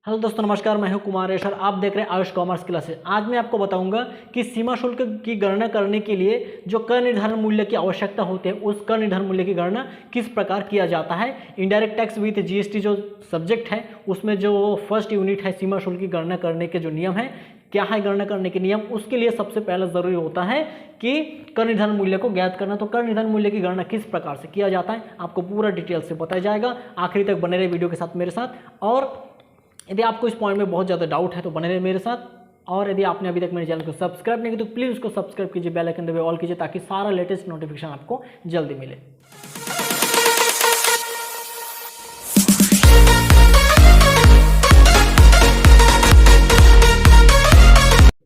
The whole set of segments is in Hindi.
हेलो दोस्तों, नमस्कार। मैं हूं कुमार रेशर। आप देख रहे हैं आयुष कॉमर्स क्लासेस। आज मैं आपको बताऊंगा कि सीमा शुल्क की गणना करने के लिए जो कर निर्धारण मूल्य की आवश्यकता होती है, उस कर निर्धारण मूल्य की गणना किस प्रकार किया जाता है। इनडायरेक्ट टैक्स विद जीएसटी जो सब्जेक्ट है, उसमें जो फर्स्ट यूनिट है सीमा शुल्क की गणना करने के जो नियम है, क्या है गणना करने के नियम, उसके लिए सबसे पहले जरूरी होता है कि कर निर्धारण मूल्य को ज्ञात करना। तो कर निर्धारण मूल्य की गणना किस प्रकार से किया जाता है आपको पूरा डिटेल से बताया जाएगा। आखिरी तक बने रहे वीडियो के साथ मेरे साथ। और यदि आपको इस पॉइंट में बहुत ज़्यादा डाउट है तो बने रहे मेरे साथ। और यदि आपने अभी तक मेरे चैनल को सब्सक्राइब नहीं किया तो प्लीज़ उसको सब्सक्राइब कीजिए, बेल आइकन दबाइए, ऑल कीजिए, ताकि सारा लेटेस्ट नोटिफिकेशन आपको जल्दी मिले।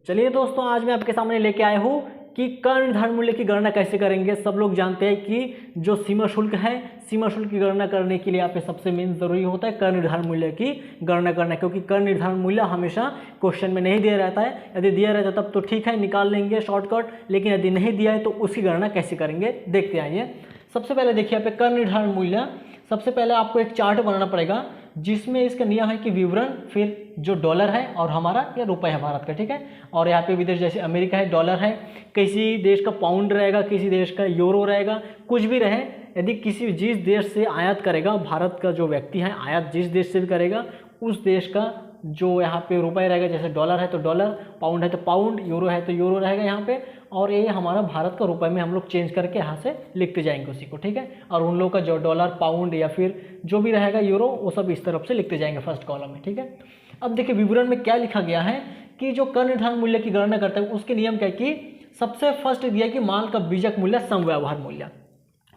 चलिए दोस्तों, आज मैं आपके सामने लेके आया हूँ कि कर निर्धारण मूल्य की गणना कैसे करेंगे। सब लोग जानते हैं कि जो सीमा शुल्क है, सीमा शुल्क की गणना करने के लिए आप सबसे मेन जरूरी होता है कर निर्धारण मूल्य की गणना करना, क्योंकि कर निर्धारण मूल्य हमेशा क्वेश्चन में नहीं दिया रहता है। यदि दिया रहता है तब तो ठीक है, निकाल लेंगे शॉर्टकट, लेकिन यदि नहीं दिया है तो उसकी गणना कैसे करेंगे देखते आइए। सबसे पहले देखिए यहाँ पे कर निर्धारण मूल्य, सबसे पहले आपको एक चार्ट बनाना पड़ेगा जिसमें इसका नियम है कि विवरण, फिर जो डॉलर है और हमारा ये रुपए है भारत का, ठीक है। और यहाँ पे विदेश जैसे अमेरिका है डॉलर है, किसी देश का पाउंड रहेगा, किसी देश का यूरो रहेगा, कुछ भी रहे। यदि किसी जिस देश से आयात करेगा भारत का जो व्यक्ति है, आयात जिस देश से भी करेगा उस देश का जो यहाँ पे रुपए रहेगा, जैसे डॉलर है तो डॉलर, पाउंड है तो पाउंड, यूरो है तो यूरो रहेगा यहाँ पे। और ये हमारा भारत का रुपए में हम लोग चेंज करके यहाँ से लिखते जाएंगे उसी को, ठीक है। और उन लोगों का जो डॉलर, पाउंड या फिर जो भी रहेगा यूरो, वो सब इस तरफ से लिखते जाएंगे फर्स्ट कॉलम में, ठीक है। अब देखिए विवरण में क्या लिखा गया है कि जो कर निर्धारण मूल्य की गणना करता है उसके नियम क्या है कि सबसे फर्स्ट दिया कि माल का बीजक मूल्य समव्यवहार मूल्य।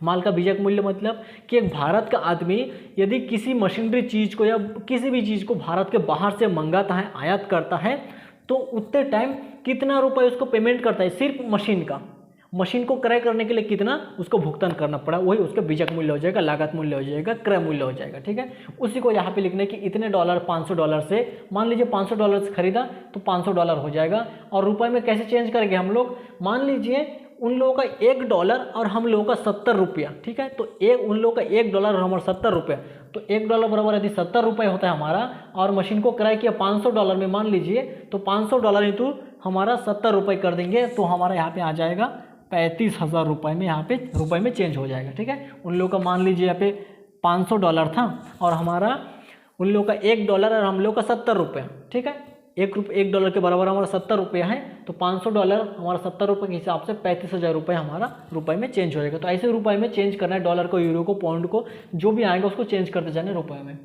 माल का बीजक मूल्य मतलब कि एक भारत का आदमी यदि किसी मशीनरी चीज़ को या किसी भी चीज़ को भारत के बाहर से मंगाता है, आयात करता है, तो उतने टाइम कितना रुपए उसको पेमेंट करता है, सिर्फ मशीन का, मशीन को क्रय करने के लिए कितना उसको भुगतान करना पड़ा, वही उसका बीजक मूल्य हो जाएगा, लागत मूल्य हो जाएगा, क्रय मूल्य हो जाएगा, ठीक है। उसी को यहाँ पे लिखने की इतने डॉलर, $500 से, मान लीजिए $500 से खरीदा तो $500 हो जाएगा। और रुपए में कैसे चेंज करेंगे हम लोग, मान लीजिए उन लोगों का $1 और हम लोगों का 70 रुपया, ठीक है। तो उन लोगों का $1 और हमारा 70 रुपया, तो $1 बराबर यदि 70 रुपये होता है हमारा, और मशीन को क्रय किया $500 में, मान लीजिए, तो $500 इंटू हमारा 70 रुपये कर देंगे तो हमारा यहाँ पे आ जाएगा 35,000 रुपये में, यहाँ पे रुपये में चेंज हो जाएगा, ठीक है। उन लोगों का मान लीजिए यहाँ पे $500 था और हमारा उन लोगों का $1 और हम लोग का 70 रुपये, ठीक है। $1 के बराबर हमारा 70 रुपया है, तो $500 हमारा 70 रुपये के हिसाब से 35,000 रुपये हमारा रुपये में चेंज हो जाएगा। तो ऐसे रुपये में चेंज करना है, डॉलर को, यूरो को, पाउंड को, जो भी आएगा उसको चेंज करते जाने रुपये में।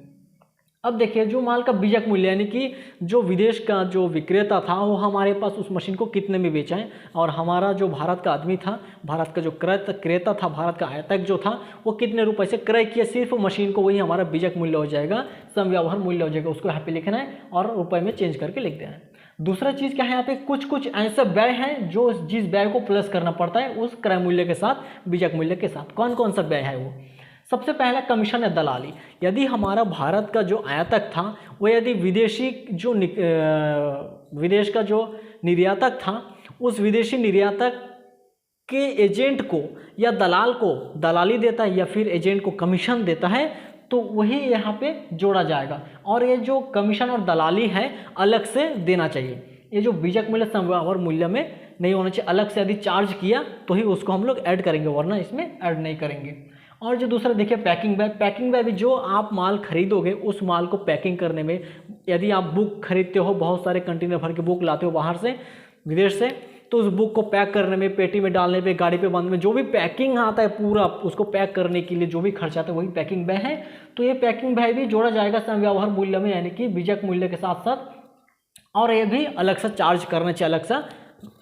अब देखिए जो माल का बीजक मूल्य, यानी कि जो विदेश का जो विक्रेता था वो हमारे पास उस मशीन को कितने में बेचा है, और हमारा जो भारत का आदमी था, भारत का जो क्रेता था, भारत का आयातक जो था, वो कितने रुपए से क्रय किया सिर्फ मशीन को, वही हमारा बीजक मूल्य हो जाएगा, समव्यवहार मूल्य हो जाएगा। उसको यहाँ पे लिखना है और रुपये में चेंज करके लिख देना है। दूसरा चीज़ क्या है, यहाँ पे कुछ ऐसे व्यय हैं जो जिस व्यय को प्लस करना पड़ता है उस क्रय मूल्य के साथ, बीजक मूल्य के साथ। कौन कौन सा व्यय है वो, सबसे पहला कमीशन या दलाली। यदि हमारा भारत का जो आयातक था वो यदि विदेश का जो निर्यातक था, उस विदेशी निर्यातक के एजेंट को या दलाल को दलाली देता है या फिर एजेंट को कमीशन देता है, तो वही यहाँ पे जोड़ा जाएगा। और ये जो कमीशन और दलाली है अलग से देना चाहिए, ये जो बीजक मूल्य समव्यवहार मूल्य में नहीं होना चाहिए। अलग से यदि चार्ज किया तो ही उसको हम लोग ऐड करेंगे, वरना इसमें ऐड नहीं करेंगे। और जो दूसरा देखिए पैकिंग व्यय, पैकिंग व्यय भी जो आप माल खरीदोगे उस माल को पैकिंग करने में, यदि आप बुक खरीदते हो, बहुत सारे कंटेनर भर के बुक लाते हो बाहर से, विदेश से, तो उस बुक को पैक करने में, पेटी में डालने में, गाड़ी पे बांधने में, जो भी पैकिंग आता है पूरा उसको पैक करने के लिए जो भी खर्च आता है वही पैकिंग व्यय है। तो ये पैकिंग व्यय भी जोड़ा जाएगा समव्यवहार मूल्य में, यानी कि बीजक मूल्य के साथ साथ। और ये भी अलग से चार्ज करना चाहिए, अलग सा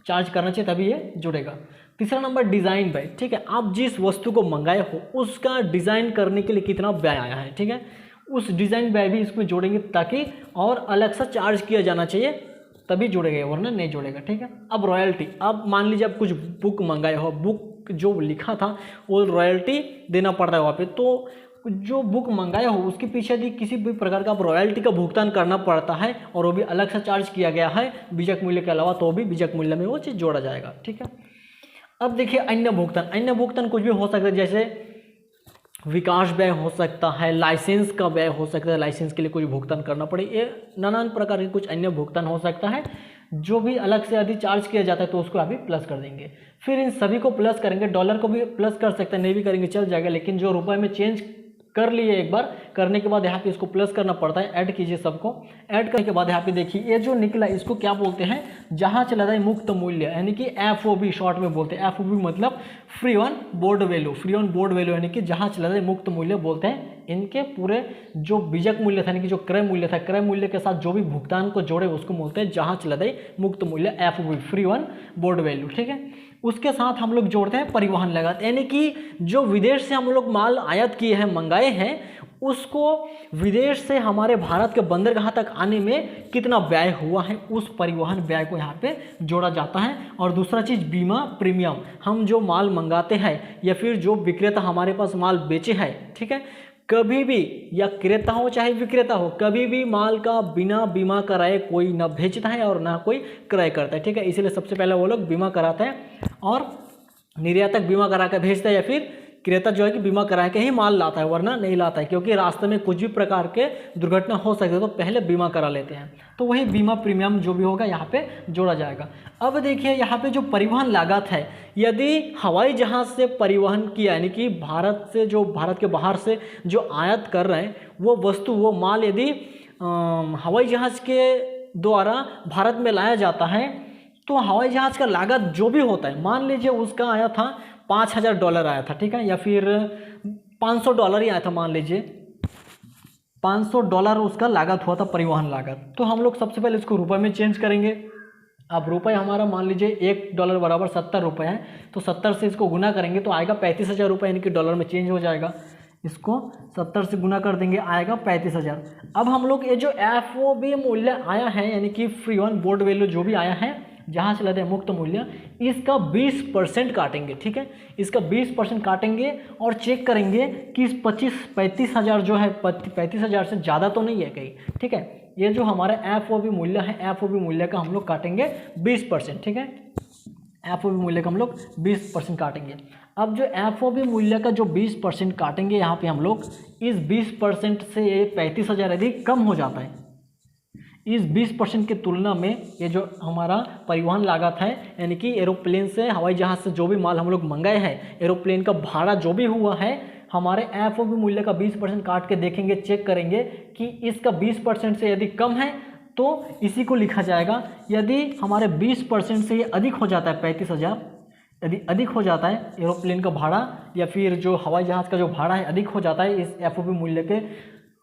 चार्ज करना चाहिए, तभी ये जुड़ेगा। तीसरा नंबर डिज़ाइन व्यय, ठीक है। आप जिस वस्तु को मंगाए हो उसका डिज़ाइन करने के लिए कितना व्यय आया है, ठीक है, उस डिज़ाइन व्यय भी इसमें जोड़ेंगे, ताकि और अलग सा चार्ज किया जाना चाहिए तभी जुड़ेगा, वरना नहीं जुड़ेगा, ठीक है। अब रॉयल्टी, अब मान लीजिए आप कुछ बुक मंगाए हो, बुक जो लिखा था वो रॉयल्टी देना पड़ता है वहाँ पे, तो जो बुक मंगाया हो उसके पीछे यदि किसी भी प्रकार का आप रॉयल्टी का भुगतान करना पड़ता है और वो भी अलग से चार्ज किया गया है बीजक मूल्य के अलावा, तो भी बीजक मूल्य में वो चीज़ जोड़ा जाएगा, ठीक है। अब देखिए अन्य भुगतान, अन्य भुगतान कुछ भी हो सकता है, जैसे विकास व्यय हो सकता है, लाइसेंस का व्यय हो सकता है, लाइसेंस के लिए कुछ भुगतान करना पड़े, ये नाना प्रकार के कुछ अन्य भुगतान हो सकता है जो भी अलग से यदि चार्ज किया जाता है तो उसको अभी प्लस कर देंगे। फिर इन सभी को प्लस करेंगे, डॉलर को भी प्लस कर सकते हैं, नहीं भी करेंगे चल जाएगा, लेकिन जो रुपए में चेंज कर लिए एक बार, करने के बाद यहाँ पे इसको प्लस करना पड़ता है। ऐड कीजिए सबको, ऐड करने के बाद यहाँ पे देखिए ये जो निकला इसको क्या बोलते हैं, जहाँ चला जाए मुक्त मूल्य, यानी कि FOB शॉर्ट में बोलते हैं। FOB मतलब free on board value, free on board value यानी कि जहाँ चला जाए मुक्त मूल्य बोलते हैं। इनके पूरे जो बीजक मूल्य था यानी कि जो क्रय मूल्य था, क्रय मूल्य के साथ जो भी भुगतान को जोड़े उसको बोलते हैं जहाँ चला जाए मुक्त मूल्य, FOB free on board value, ठीक है। उसके साथ हम लोग जोड़ते हैं परिवहन लागत, यानी कि जो विदेश से हम लोग माल आयात किए हैं, मंगाए हैं, उसको विदेश से हमारे भारत के बंदरगाह तक आने में कितना व्यय हुआ है, उस परिवहन व्यय को यहाँ पे जोड़ा जाता है। और दूसरा चीज़ बीमा प्रीमियम, हम जो माल मंगाते हैं या फिर जो विक्रेता हमारे पास माल बेचे हैं, ठीक है, कभी भी, या क्रेता हो चाहे विक्रेता हो, कभी भी माल का बिना बीमा कराए कोई ना भेजता है और ना कोई क्रय करता है, ठीक है। इसलिए सबसे पहले वो लोग बीमा कराते हैं और निर्यातक बीमा करा के भेजता है, या फिर क्रेता जो है कि बीमा करा के ही माल लाता है, वरना नहीं लाता है, क्योंकि रास्ते में कुछ भी प्रकार के दुर्घटना हो सकती है तो पहले बीमा करा लेते हैं। तो वही बीमा प्रीमियम जो भी होगा यहाँ पे जोड़ा जाएगा। अब देखिए यहाँ पे जो परिवहन लागत है, यदि हवाई जहाज़ से परिवहन किया, यानी कि भारत से, जो भारत के बाहर से जो आयात कर रहे हैं वो वस्तु, वो माल यदि हवाई जहाज़ के द्वारा भारत में लाया जाता है, तो हवाई जहाज़ का लागत जो भी होता है, मान लीजिए उसका आया था $5000 आया था, ठीक है, या फिर $500 ही आया था, मान लीजिए $500 उसका लागत हुआ था, परिवहन लागत। तो हम लोग सबसे पहले इसको रुपए में चेंज करेंगे। अब रुपए हमारा मान लीजिए $1 बराबर 70 रुपये है, तो 70 से इसको गुना करेंगे तो आएगा 35,000 रुपये, यानी कि डॉलर में चेंज हो जाएगा। इसको 70 से गुना कर देंगे, आएगा 35,000। अब हम लोग ये जो FOB मूल्य आया है, यानी कि फ्री ऑन बोर्ड वैल्यू जो भी आया है, जहाँ से लेते हैं मुक्त मूल्य, इसका 20% काटेंगे, ठीक है, इसका 20% काटेंगे और चेक करेंगे कि इस 35,000 जो है, 35,000 से ज़्यादा तो नहीं है कहीं, ठीक है। ये जो हमारा FOB मूल्य है, FOB मूल्य का हम लोग काटेंगे 20%, ठीक है, FOB मूल्य का हम लोग 20% काटेंगे। अब जो FOB मूल्य का जो 20% काटेंगे यहाँ पे हम लोग, इस 20% से ये 35,000 यदि कम हो जाता है, इस 20% की तुलना में ये जो हमारा परिवहन लागत है, यानी कि एरोप्लेन से, हवाई जहाज़ से जो भी माल हम लोग मंगाए हैं, एरोप्लेन का भाड़ा जो भी हुआ है, हमारे FOB मूल्य का 20% काट के देखेंगे, चेक करेंगे कि इसका 20% से यदि कम है तो इसी को लिखा जाएगा। यदि हमारे 20% से ये अधिक हो जाता है, 35,000 यदि अधिक हो जाता है एरोप्लेन का भाड़ा, या फिर जो हवाई जहाज़ का जो भाड़ा है अधिक हो जाता है इस FOB मूल्य के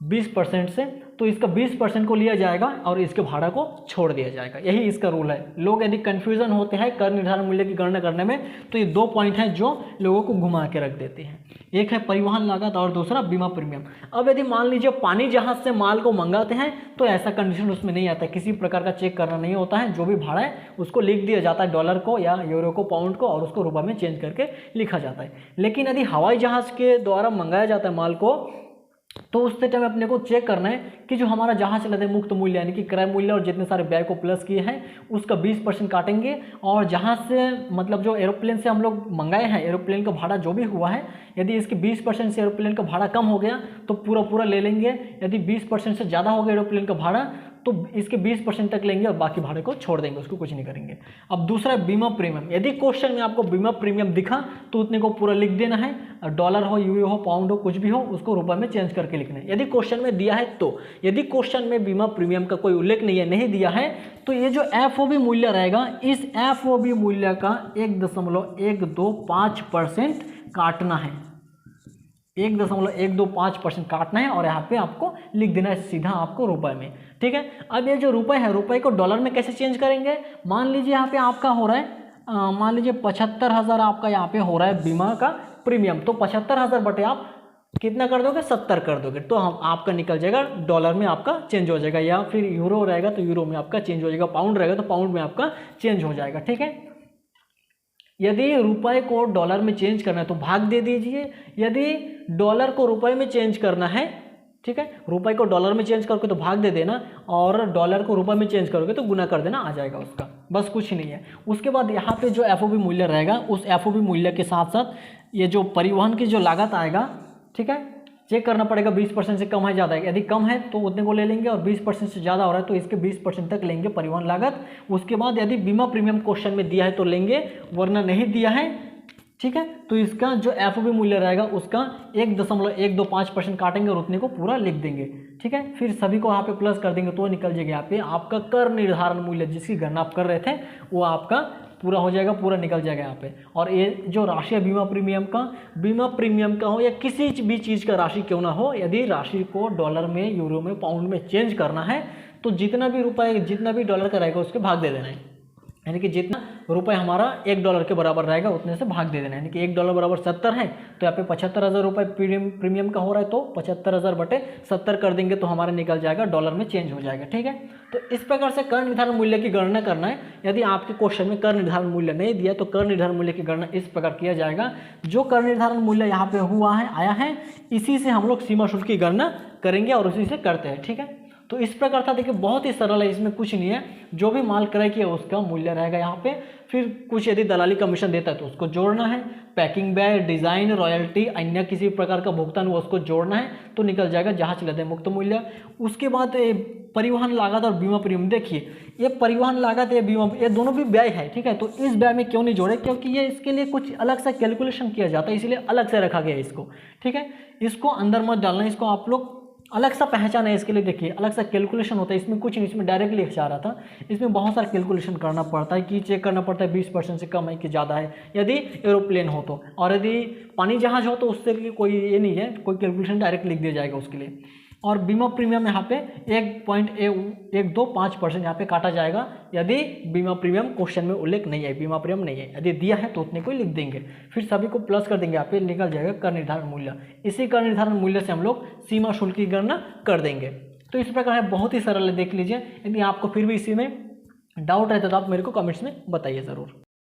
20% से, तो इसका 20% को लिया जाएगा और इसके भाड़ा को छोड़ दिया जाएगा। यही इसका रूल है। लोग यदि कन्फ्यूज़न होते हैं कर निर्धारण मूल्य की गणना करने में, तो ये 2 पॉइंट हैं जो लोगों को घुमा के रख देते हैं। एक है परिवहन लागत और दूसरा बीमा प्रीमियम। अब यदि मान लीजिए पानी जहाज से माल को मंगाते हैं तो ऐसा कंडीशन उसमें नहीं आता है, किसी प्रकार का चेक करना नहीं होता है, जो भी भाड़ा है उसको लिख दिया जाता है, डॉलर को या यूरो को, पाउंड को, और उसको रुपये में चेंज करके लिखा जाता है। लेकिन यदि हवाई जहाज़ के द्वारा मंगाया जाता है माल को, तो उस टाइम अपने को चेक करना है कि जो हमारा जहाँ से लेते हैं मुक्त मूल्य, यानी कि क्रय मूल्य और जितने सारे व्यय को प्लस किए हैं उसका 20% काटेंगे, और जहाँ से मतलब जो एरोप्लेन से हम लोग मंगाए हैं, एरोप्लेन का भाड़ा जो भी हुआ है, यदि इसके 20% से एरोप्लेन का भाड़ा कम हो गया तो पूरा ले लेंगे। यदि 20% से ज़्यादा हो गया एरोप्लेन का भाड़ा तो इसके 20% तक लेंगे और बाकी भाड़े को छोड़ देंगे, उसको कुछ नहीं करेंगे। अब दूसरा बीमा प्रीमियम। यदि क्वेश्चन में आपको बीमा प्रीमियम दिखा तो उतने को पूरा लिख देना है, डॉलर हो, यूरो हो, पाउंड हो, कुछ भी हो, उसको रुपए में चेंज करके लिखना है, यदि क्वेश्चन में दिया है तो। यदि क्वेश्चन में बीमा प्रीमियम का कोई उल्लेख नहीं दिया है, तो ये जो FOB मूल्य रहेगा, इस FOB मूल्य का 1.125% काटना है, 1.125% काटना है और यहाँ पे आपको लिख देना है सीधा आपको रुपए में, ठीक है। अब ये जो रुपए है, रुपए को डॉलर में कैसे चेंज करेंगे? मान लीजिए यहाँ पे आपका हो रहा है, मान लीजिए 75,000 आपका यहाँ पे हो रहा है बीमा का प्रीमियम, तो 75,000 बटे आप कितना कर दोगे? 70 कर दोगे, तो हम आपका निकल जाएगा डॉलर में, आपका चेंज हो जाएगा, या फिर यूरो रहेगा तो यूरो में आपका चेंज हो जाएगा, पाउंड रहेगा तो पाउंड में आपका चेंज हो जाएगा, ठीक है। यदि रुपए को डॉलर में चेंज करना है तो भाग दे दीजिए, यदि डॉलर को रुपए में चेंज करना है, ठीक है, रुपए को डॉलर में चेंज करके तो भाग दे देना, और डॉलर को रुपए में चेंज करोगे तो गुना कर देना, आ जाएगा उसका, बस कुछ ही नहीं है। उसके बाद यहाँ पे जो FOB मूल्य रहेगा, उस FOB मूल्य के साथ साथ ये जो परिवहन की जो लागत आएगा, ठीक है, चेक करना पड़ेगा 20% से कम है ज़्यादा है, यदि कम है तो उतने को ले लेंगे और 20% से ज़्यादा हो रहा है तो इसके 20% तक लेंगे परिवहन लागत। उसके बाद यदि बीमा प्रीमियम क्वेश्चन में दिया है तो लेंगे, वरना नहीं दिया है, ठीक है, तो इसका जो एफओबी मूल्य रहेगा उसका 1.125% काटेंगे और उतने को पूरा लिख देंगे। ठीक है, फिर सभी को यहाँ पे प्लस कर देंगे तो निकल जाएगा यहाँ पे आपका कर निर्धारण मूल्य, जिसकी गणना आप कर रहे थे वो आपका पूरा हो जाएगा, पूरा निकल जाएगा यहाँ पे। और ये जो राशि है बीमा प्रीमियम का हो या किसी भी चीज़ का राशि क्यों ना हो, यदि राशि को डॉलर में, यूरो में, पाउंड में चेंज करना है तो जितना भी डॉलर का रहेगा उसके भाग दे देना है, यानी कि जितना रुपए हमारा $1 के बराबर रहेगा उतने से भाग दे देना है। यानी कि $1 बराबर 70 है तो यहाँ पे 75,000 रुपये प्रीमियम का हो रहा है तो 75,000 बटे 70 कर देंगे तो हमारा निकल जाएगा, डॉलर में चेंज हो जाएगा। ठीक है, तो इस प्रकार से कर निर्धारण मूल्य की गणना करना है। यदि आपके क्वेश्चन में कर निर्धारण मूल्य नहीं दिया तो कर निर्धारण मूल्य की गणना इस प्रकार किया जाएगा। जो कर निर्धारण मूल्य यहाँ पे आया है इसी से हम लोग सीमा शुल्क की गणना करेंगे और उसी से करते हैं। ठीक है, तो इस प्रकार था, देखिए बहुत ही सरल है, इसमें कुछ नहीं है। जो भी माल क्रय किया उसका मूल्य रहेगा यहाँ पे, फिर कुछ यदि दलाली कमीशन देता है तो उसको जोड़ना है, पैकिंग व्यय, डिजाइन, रॉयल्टी, अन्य किसी प्रकार का भुगतान हुआ उसको जोड़ना है तो निकल जाएगा जहाज लदे मुक्त मूल्य। उसके बाद परिवहन लागत और बीमा प्रीमियम, देखिए ये परिवहन लागत या बीमा ये दोनों भी व्यय है। ठीक है, तो इस व्यय में क्यों नहीं जोड़े, क्योंकि ये इसके लिए कुछ अलग सा कैलकुलेशन किया जाता है, इसलिए अलग से रखा गया है इसको। ठीक है, इसको अंदर मत डालना, इसको आप लोग अलग सा पहचान है इसके लिए। देखिए अलग सा कैलकुलेशन होता है, इसमें कुछ नहीं, इसमें डायरेक्टली आ रहा था, इसमें बहुत सारा कैलकुलेशन करना पड़ता है कि चेक करना पड़ता है 20% से कम है कि ज़्यादा है, यदि एरोप्लेन हो तो, और यदि पानी जहाज हो तो उससे कोई ये नहीं है, कोई कैलकुलेशन डायरेक्ट लिख दिया जाएगा उसके लिए। और बीमा प्रीमियम यहाँ पे 1.125% यहाँ पे काटा जाएगा यदि बीमा प्रीमियम क्वेश्चन में उल्लेख नहीं है, बीमा प्रीमियम नहीं है, यदि दिया है तो उतने को लिख देंगे, फिर सभी को प्लस कर देंगे, यहाँ पे निकल जाएगा कर निर्धारण मूल्य। इसी कर निर्धारण मूल्य से हम लोग सीमा शुल्क की गणना कर देंगे। तो इस प्रकार है, बहुत ही सरल है, देख लीजिए। यदि आपको फिर भी इसी में डाउट रहता तो आप मेरे को कमेंट्स में बताइए ज़रूर।